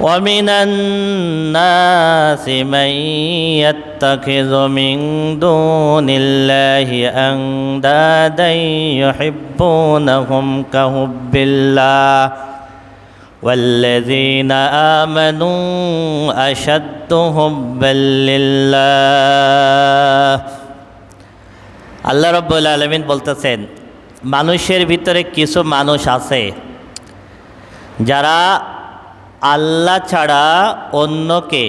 ومن الناس من يتخذ من دون الله أندادا يحبونهم كحب الله والذين آمنوا أشد حبا لله আল্লাহ রাব্বুল আলামিন বলতেছেন, মানুষের ভিতরে কিছু মানুষ আছে যারা আল্লাহ ছাড়া অন্যকে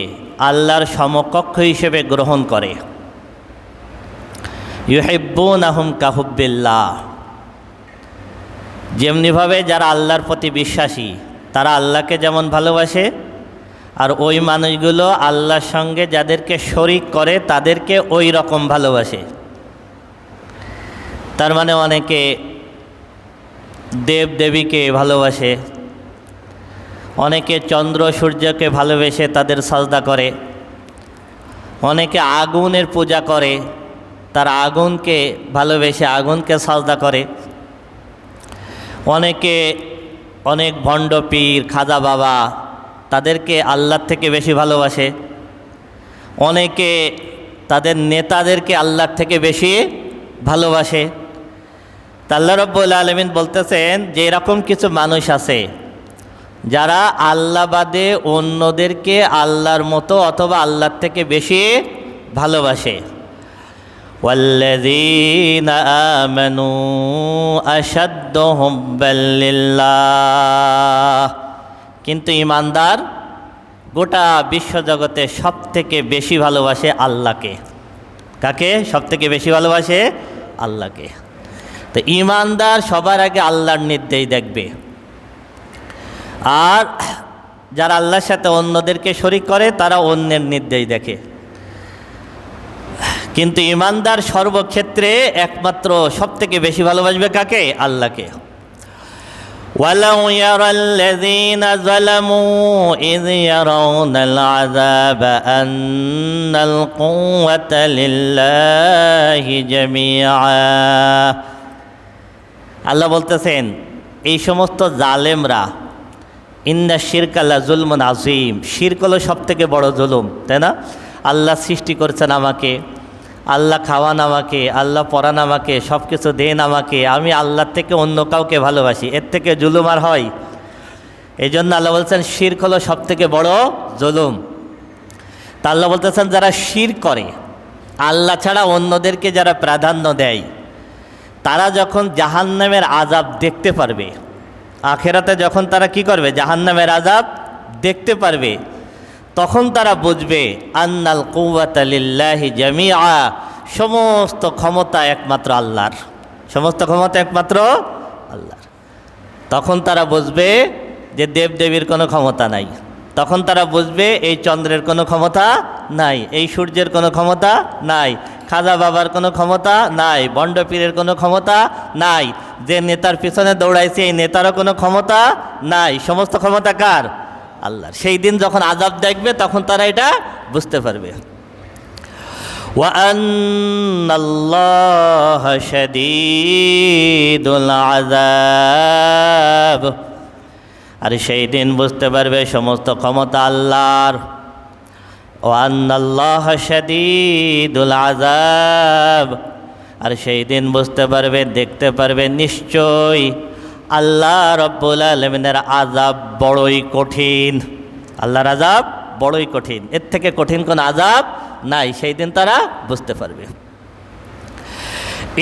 আল্লাহর সমকক্ষ হিসেবে গ্রহণ করে। ইউহিব্বুনাহুম কাহুব্বিল্লাহ, যেমনিভাবে যারা আল্লাহর প্রতি বিশ্বাসী তারা আল্লাহকে যেমন ভালোবাসে, আর ওই মানুষগুলো আল্লাহর সঙ্গে যাদেরকে শরিক করে তাদেরকে ওই রকম ভালোবাসে। তার মানে অনেকে দেব দেবীকে ভালোবাসে, অনেকে চন্দ্র সূর্যকে ভালোবেসে তাদের সাজদা করে, অনেকে আগুনের পূজা করে, তার আগুনকে ভালোবেসে আগুনকে সাজদা করে, অনেকে অনেক ভণ্ড পীর খাজা বাবা তাদেরকে আল্লাহর থেকে বেশি ভালোবাসে, অনেকে তাদের নেতাদেরকে আল্লাহর থেকে বেশি ভালোবাসে। আল্লাহ রাব্বুল আলামিন বলতেছেন যে এরকম কিছু মানুষ আছে যারা আল্লাহ বাদে অন্যদেরকে আল্লাহর মতো অথবা আল্লাহর থেকে বেশি ভালোবাসে। ওয়াল্লাযীনা আমানু আশাদ্দু হুব্বাল লিল্লাহ, কিন্তু ঈমানদার গোটা বিশ্বজগতে সবথেকে বেশি ভালোবাসে আল্লাহকে। কাকে সবথেকে বেশি ভালোবাসে? আল্লাহকে। তো ঈমানদার সবার আগে আল্লাহর নির্দেশ দেখবে, আর যারা আল্লাহর সাথে অন্যদেরকে শরিক করে তারা অন্যের নির্দেশ দেখে। কিন্তু ঈমানদার সর্বক্ষেত্রে একমাত্র সবথেকে বেশি ভালোবাসবে কাকে? আল্লাহকে। ওয়ালাউ ইয়ারাল্লাযীনা যালামু ইয ইয়ারাউনাল আযাবা আন্নাল কুওয়াতা লিল্লাহি জামিআ। আল্লাহ বলতেছেন এই সমস্ত জালেমরা, ইন্না শিরকা লা যুলমুন আযীম, শিরক হলো সবথেকে বড় জুলুম, তাই না? আল্লাহ সৃষ্টি করেছেন আমাকে, আল্লাহ খাওয়ান আমাকে, আল্লাহ পরান আমাকে, সব কিছু দেন আমাকে, আমি আল্লাহর থেকে অন্য কাউকে ভালোবাসি, এর থেকে জুলুম আর হয়? এই জন্য আল্লাহ বলছেন শিরক হলো সবথেকে বড় জুলুম। তা আল্লাহ বলতেছেন যারা শিরক করে, আল্লাহ ছাড়া অন্যদেরকে যারা প্রাধান্য দেয়, তারা যখন জাহান্নামের আযাব দেখতে পারবে, আখেরাতে যখন তারা কি করবে? জাহান্নামের আযাব দেখতে পারবে, তখন তারা বুঝবে আন্নাল কুওয়াতা লিল্লাহি জামিআ, সমস্ত ক্ষমতা একমাত্র আল্লাহর, সমস্ত ক্ষমতা একমাত্র আল্লাহর। তখন তারা বুঝবে যে দেবদেবীর কোনো ক্ষমতা নাই, তখন তারা বুঝবে এই চন্দ্রের কোনো ক্ষমতা নাই, এই সূর্যের কোনো ক্ষমতা নাই, খাজা বাবার কোনো ক্ষমতা নাই, বন্ড পীরের কোনো ক্ষমতা নাই, যে নেতার পিছনে দৌড়াইছে এই নেতারও কোনো ক্ষমতা নাই, সমস্ত ক্ষমতা কার? আল্লাহর। সেই দিন যখন আযাব দেখবে তখন তারা এটা বুঝতে পারবে। ওয়া আন্নাল্লাহা শাদীদুল আযাব, আর সেই দিন বুঝতে পারবে সমস্ত ক্ষমতা আল্লাহর। ওয়া আন্নাল্লাহা শাদীদুল আযাব, আর সেই দিন বুঝতে পারবে, দেখতে পারবে নিশ্চয়ই আল্লাহ রাব্বুল আলামিনের আযাব বড়ই কঠিন। আল্লাহর আযাব বড়ই কঠিন, এর থেকে কঠিন কোন আযাব নাই, সেই দিন তারা বুঝতে পারবে।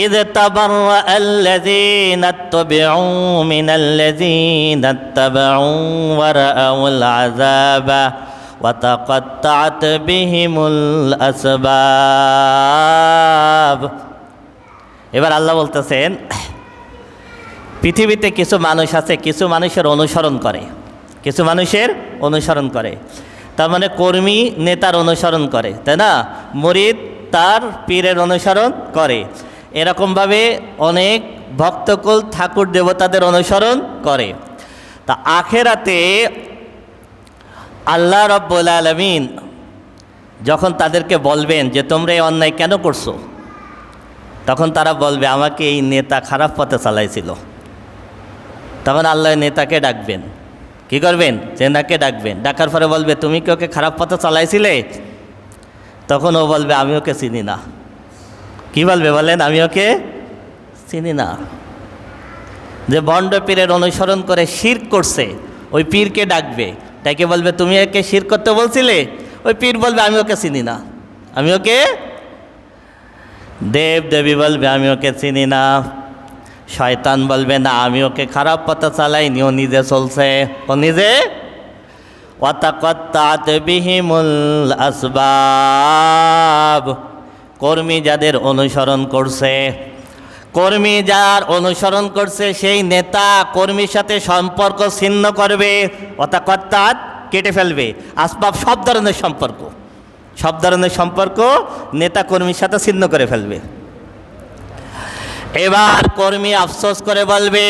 إذ تبرأ الذين اتبعوا من الذين اتبعوا ورأوا العذاب وتقطعت بهم الأسباب। এবার আল্লাহ বলতেছেন পৃথিবীতে কিছু মানুষ আছে, কিছু মানুষের অনুসরণ করে, কিছু মানুষের অনুসরণ করে, তার মানে কর্মী নেতার অনুসরণ করে, তাই না? মুরিদ তার পীরের অনুসরণ করে, এরকমভাবে অনেক ভক্তকুল ঠাকুর দেবতাদের অনুসরণ করে। তা আখেরাতে আল্লাহ রাব্বুল আলামিন যখন তাদেরকে বলবেন যে তোমরা এই অন্যায় কেন করছো, তখন তারা বলবে আমাকে এই নেতা খারাপ পথে চালাইছিল। তখন আল্লাহ নেতাকে ডাকবেন, কি করবেন? জেনাকে ডাকবেন, ডাকার পরে বলবে তুমি কি ওকে খারাপ পথে চালাইছিলে? তখন ও বলবে আমি ওকে চিনি না। কি বলবে বলেন? আমি ওকে চিনি না। যে বন্ড পীরের অনুসরণ করে শিরক করছে, ওই পীরকে ডাকবে, ডাকে বলবে তুমি একে শিরক করতে বলছিলে? ওই পীর বলবে আমি ওকে চিনি না, আমি ওকে। দেব দেবী বলবে আমি ওকে চিনি না। শয়তান বলবে না, আমি ওকে খারাপ পথে চালাইনি, ও নিজে চলছে, ও নিজে। ওয়াতাকাত্তাআত বিহিমুল আসবাব। কর্মী যাদের অনুসরণ করছে, কর্মী যার অনুসরণ করছে সেই নেতা কর্মীর সাথে সম্পর্ক ছিন্ন করবে। ওয়াতাকাত্তাআত কেটে ফেলবে, আসবাব সব ধরনের সম্পর্ক, সব ধরনের সম্পর্ক নেতা কর্মীর সাথে ছিন্ন করে ফেলবে। এবার কর্মী আফসোস করে বলবে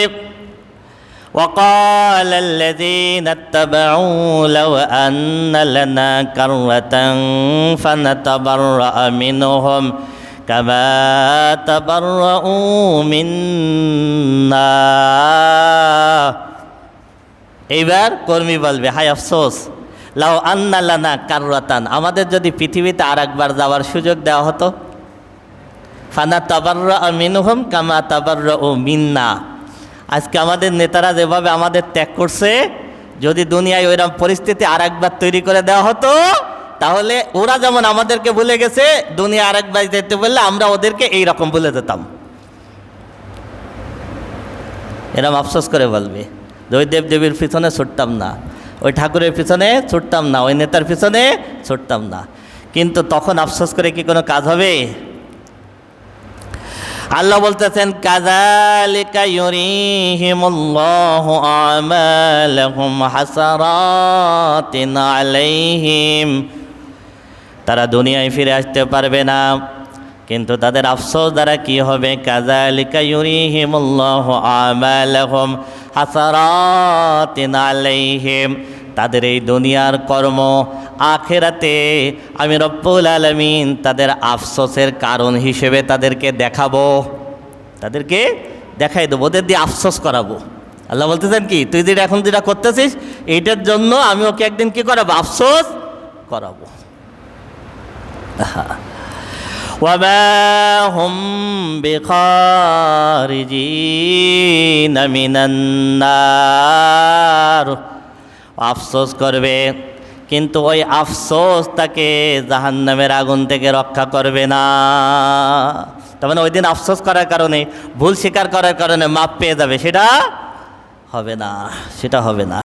وقال الذين اتبعوا لو أن لنا كرة فنتبرأ منهم كما تبرؤوا منا। এইবার কর্মী বলবে হায় আফসোস, লাউ আন্না লানা কাররাতান, আমাদের যদি পৃথিবীতে আরেকবার যাওয়ার সুযোগ দেওয়া হতো, ফানা তাবাররা মিনহুম কামা তাবাররাউ মিন্না। আজকে আমাদের নেতারা যেভাবে আমাদের ত্যাগ করছে, যদি দুনিয়ায় ওইরকম পরিস্থিতি আরেকবার তৈরি করে দেওয়া হতো, তাহলে ওরা যেমন আমাদেরকে ভুলে গেছে, দুনিয়া আরেকবার যেতে বললে আমরা ওদেরকে এই রকম ভুলে যেতাম। এরকম আফসোস করে বলবে যে ওই দেবদেবীর পিছনে ছুটতাম না, ওই ঠাকুরের পিছনে ছুটতাম না, ওই নেতার পিছনে ছুটতাম না। কিন্তু তখন আফসোস করে কি কোনো কাজ হবে? আল্লাহ বলতেছেন কাযালিকা ইউরিহিমুল্লাহু আমালাহুম হাসারাতিন আলাইহিম। তারা দুনিয়ায় ফিরে আসতে পারবে না, কিন্তু তাদের আফসোস দ্বারা কি হবে? কাযালিকা ইউরিহিমুল্লাহু আমালাহুম হাসারাতিন আলাইহিম। তাদের এই দুনিয়ার কর্ম আখিরাতে আমি রব্বুল আলামিন তাদের আফসোসের কারণ হিসেবে তাদেরকে দেখাবো, তাদেরকে দেখাই দেবো, ওদের দিয়ে আফসোস করাবো। আল্লাহ বলতেছেন কি, তুই যেটা এখন যেটা করতেছিস এইটার জন্য আমি ওকে একদিন কি করাবো? আফসোস করাবো। ওয়ামা হুম বিখারিজিনা মিনান নার। আফসোস করবে, কিন্তু ওই আফসোস তাকে জাহান্নামের আগুন থেকে রক্ষা করবে না। তার মানে ওই দিন আফসোস করার কারণে, ভুল স্বীকার করার কারণে মাপ পেয়ে যাবে, সেটা হবে না, সেটা হবে না।